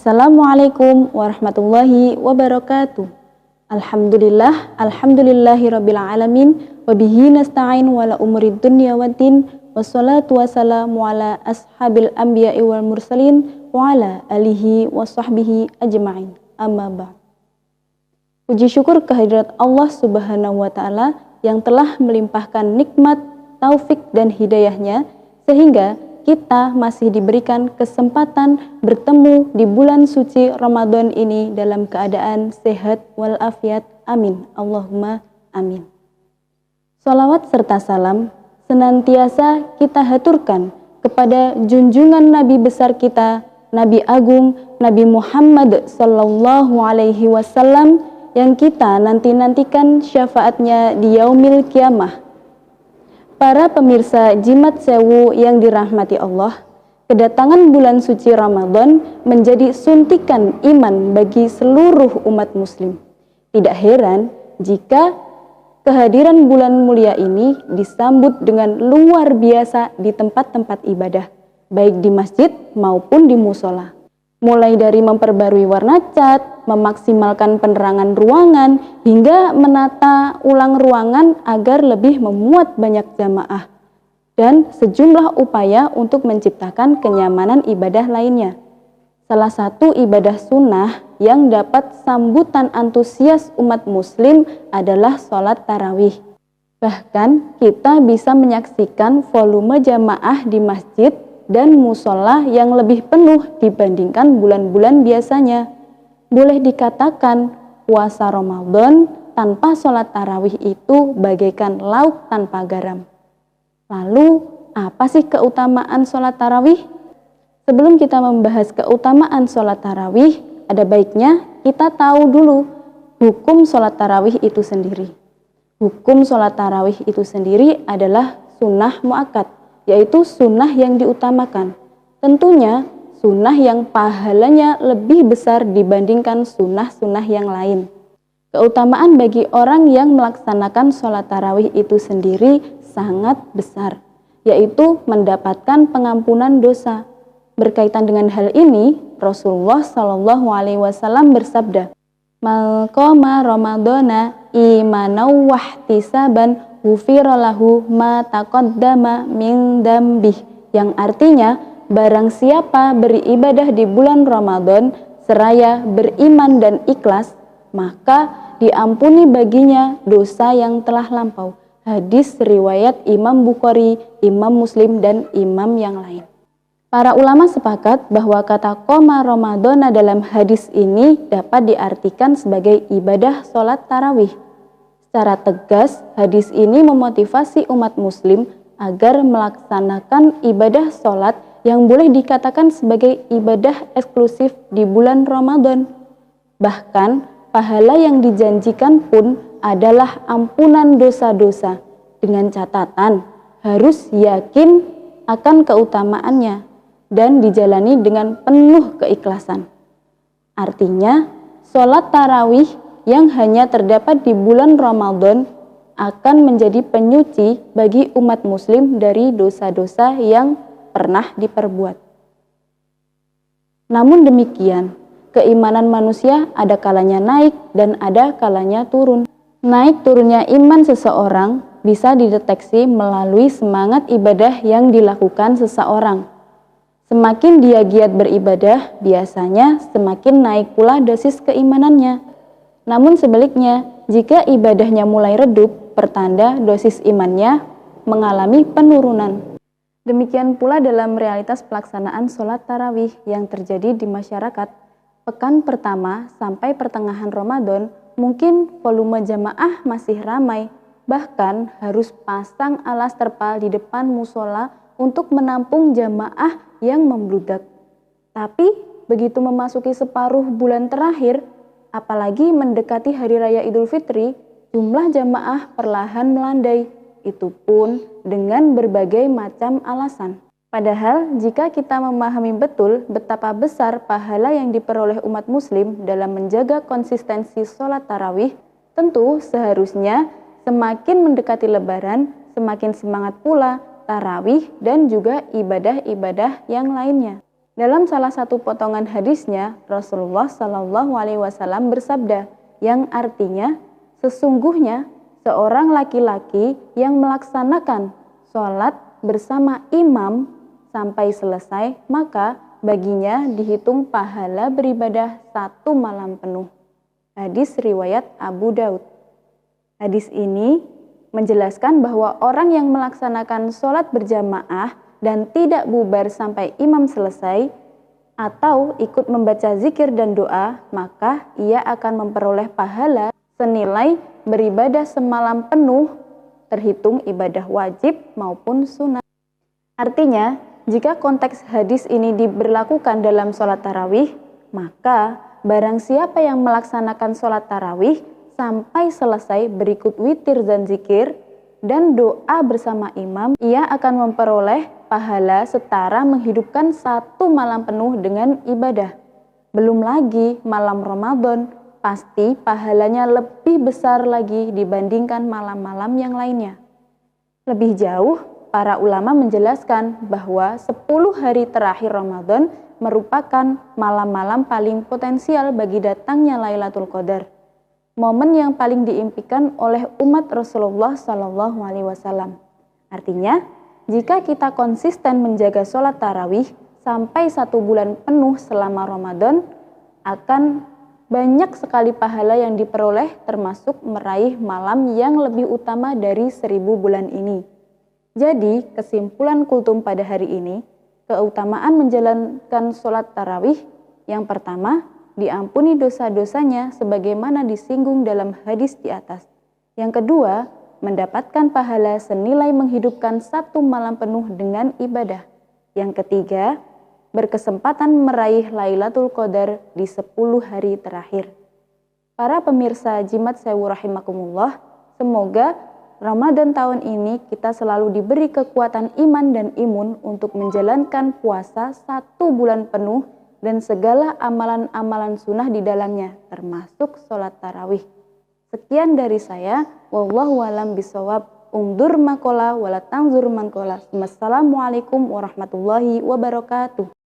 Assalamualaikum warahmatullahi wabarakatuh. Alhamdulillahirabbil alamin wa bihi nasta'in wala umurid dunya waddin wassalatu wassalamu ala ashabil anbiya'i wal mursalin wa ala alihi wa sahbihi ajma'in. Amma ba'd. Puji syukur kehadirat Allah Subhanahu wa taala yang telah melimpahkan nikmat, taufik dan hidayahnya sehingga kita masih diberikan kesempatan bertemu di bulan suci Ramadan ini dalam keadaan sehat walafiat. Amin. Allahumma amin. Sholawat serta salam senantiasa kita haturkan kepada junjungan Nabi besar kita, Nabi Agung, Nabi Muhammad Sallallahu Alaihi Wasallam yang kita nanti-nantikan syafaatnya di yaumil kiamah. Para pemirsa Jimat Sewu yang dirahmati Allah, kedatangan bulan suci Ramadan menjadi suntikan iman bagi seluruh umat muslim. Tidak heran jika kehadiran bulan mulia ini disambut dengan luar biasa di tempat-tempat ibadah, baik di masjid maupun di musola. Mulai dari memperbarui warna cat, memaksimalkan penerangan ruangan, hingga menata ulang ruangan agar lebih memuat banyak jamaah, dan sejumlah upaya untuk menciptakan kenyamanan ibadah lainnya. Salah satu ibadah sunnah yang dapat sambutan antusias umat muslim adalah sholat tarawih. Bahkan kita bisa menyaksikan volume jamaah di masjid dan musola yang lebih penuh dibandingkan bulan-bulan biasanya. Boleh dikatakan puasa Ramadan tanpa sholat tarawih itu bagaikan lauk tanpa garam. Lalu apa sih keutamaan sholat tarawih? Sebelum kita membahas keutamaan sholat tarawih, ada baiknya kita tahu dulu hukum sholat tarawih itu sendiri. Hukum sholat tarawih itu sendiri adalah sunnah muakkad, yaitu sunnah yang diutamakan. Tentunya sunnah yang pahalanya lebih besar dibandingkan sunnah-sunnah yang lain. Keutamaan bagi orang yang melaksanakan sholat tarawih itu sendiri sangat besar, yaitu mendapatkan pengampunan dosa. Berkaitan dengan hal ini, Rasulullah Shallallahu Alaihi Wasallam bersabda, "Man qama Ramadana imanan wahtisaban ghufira lahu ma taqaddama min dambih," yang artinya barang siapa beribadah di bulan Ramadan seraya beriman dan ikhlas, maka diampuni baginya dosa yang telah lampau. Hadis riwayat Imam Bukhari, Imam Muslim dan imam yang lain. Para ulama sepakat bahwa kata qoma Ramadana dalam hadis ini dapat diartikan sebagai ibadah sholat tarawih. Secara tegas, hadis ini memotivasi umat muslim agar melaksanakan ibadah sholat yang boleh dikatakan sebagai ibadah eksklusif di bulan Ramadan. Bahkan, pahala yang dijanjikan pun adalah ampunan dosa-dosa, dengan catatan harus yakin akan keutamaannya dan dijalani dengan penuh keikhlasan. Artinya, sholat tarawih yang hanya terdapat di bulan Ramadan akan menjadi penyuci bagi umat muslim dari dosa-dosa yang pernah diperbuat. Namun demikian, keimanan manusia ada kalanya naik dan ada kalanya turun. Naik turunnya iman seseorang bisa dideteksi melalui semangat ibadah yang dilakukan seseorang. Semakin dia giat beribadah, biasanya semakin naik pula dosis keimanannya. Namun sebaliknya, jika ibadahnya mulai redup, pertanda dosis imannya mengalami penurunan. Demikian pula dalam realitas pelaksanaan sholat tarawih yang terjadi di masyarakat. Pekan pertama sampai pertengahan Ramadan, mungkin volume jamaah masih ramai, bahkan harus pasang alas terpal di depan musola untuk menampung jamaah yang membludak. Tapi begitu memasuki separuh bulan terakhir, apalagi mendekati Hari Raya Idul Fitri, jumlah jamaah perlahan melandai, itu pun dengan berbagai macam alasan. Padahal jika kita memahami betul betapa besar pahala yang diperoleh umat muslim dalam menjaga konsistensi sholat tarawih, tentu seharusnya semakin mendekati Lebaran, semakin semangat pula tarawih dan juga ibadah-ibadah yang lainnya. Dalam salah satu potongan hadisnya, Rasulullah Shallallahu Alaihi Wasallam bersabda, yang artinya, sesungguhnya seorang laki-laki yang melaksanakan sholat bersama imam sampai selesai, maka baginya dihitung pahala beribadah 1 malam penuh. Hadis riwayat Abu Daud. Hadis ini menjelaskan bahwa orang yang melaksanakan sholat berjamaah dan tidak bubar sampai imam selesai atau ikut membaca zikir dan doa, maka ia akan memperoleh pahala senilai beribadah semalam penuh, terhitung ibadah wajib maupun sunat. Artinya, jika konteks hadis ini diberlakukan dalam sholat tarawih, maka barang siapa yang melaksanakan sholat tarawih sampai selesai berikut witir dan zikir dan doa bersama imam, ia akan memperoleh pahala setara menghidupkan 1 malam penuh dengan ibadah. Belum lagi malam Ramadan, pasti pahalanya lebih besar lagi dibandingkan malam-malam yang lainnya. Lebih jauh, para ulama menjelaskan bahwa 10 hari terakhir Ramadan merupakan malam-malam paling potensial bagi datangnya Lailatul Qadar. Momen yang paling diimpikan oleh umat Rasulullah Shallallahu Alaihi Wasallam. Artinya, jika kita konsisten menjaga sholat tarawih sampai 1 bulan penuh selama Ramadan, akan banyak sekali pahala yang diperoleh, termasuk meraih malam yang lebih utama dari 1000 bulan ini. Jadi, kesimpulan kultum pada hari ini, keutamaan menjalankan sholat tarawih yang pertama, diampuni dosa-dosanya sebagaimana disinggung dalam hadis di atas. Yang kedua, mendapatkan pahala senilai menghidupkan 1 malam penuh dengan ibadah. Yang ketiga, berkesempatan meraih Lailatul Qadar di 10 hari terakhir. Para pemirsa Jimat Sewu rahimakumullah, semoga Ramadan tahun ini kita selalu diberi kekuatan iman dan imun untuk menjalankan puasa 1 bulan penuh dan segala amalan-amalan sunnah di dalamnya, termasuk sholat tarawih. Sekian dari saya, wallahu a'lam bishawab. Undur makola wala tanzur mankola. Wassalamualaikum warahmatullahi wabarakatuh.